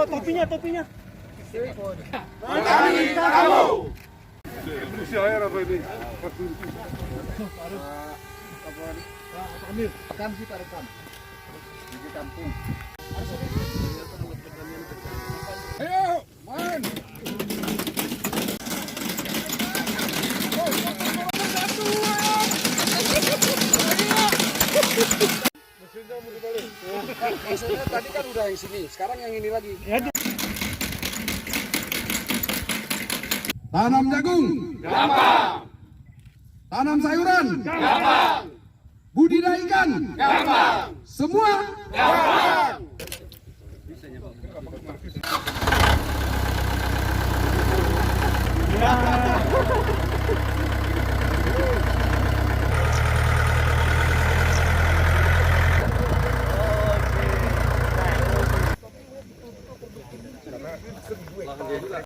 topinya. Petani kamu. Usia air apa ini? Amir, rekam sih Pak rekam. Di kampung. Ayo, main. Maksudnya tadi kan udah yang sini, sekarang yang ini lagi. Tanam jagung. Gampang. Tanam sayuran. Gampang. Budidaya ikan. Gampang. Semua. Gampang.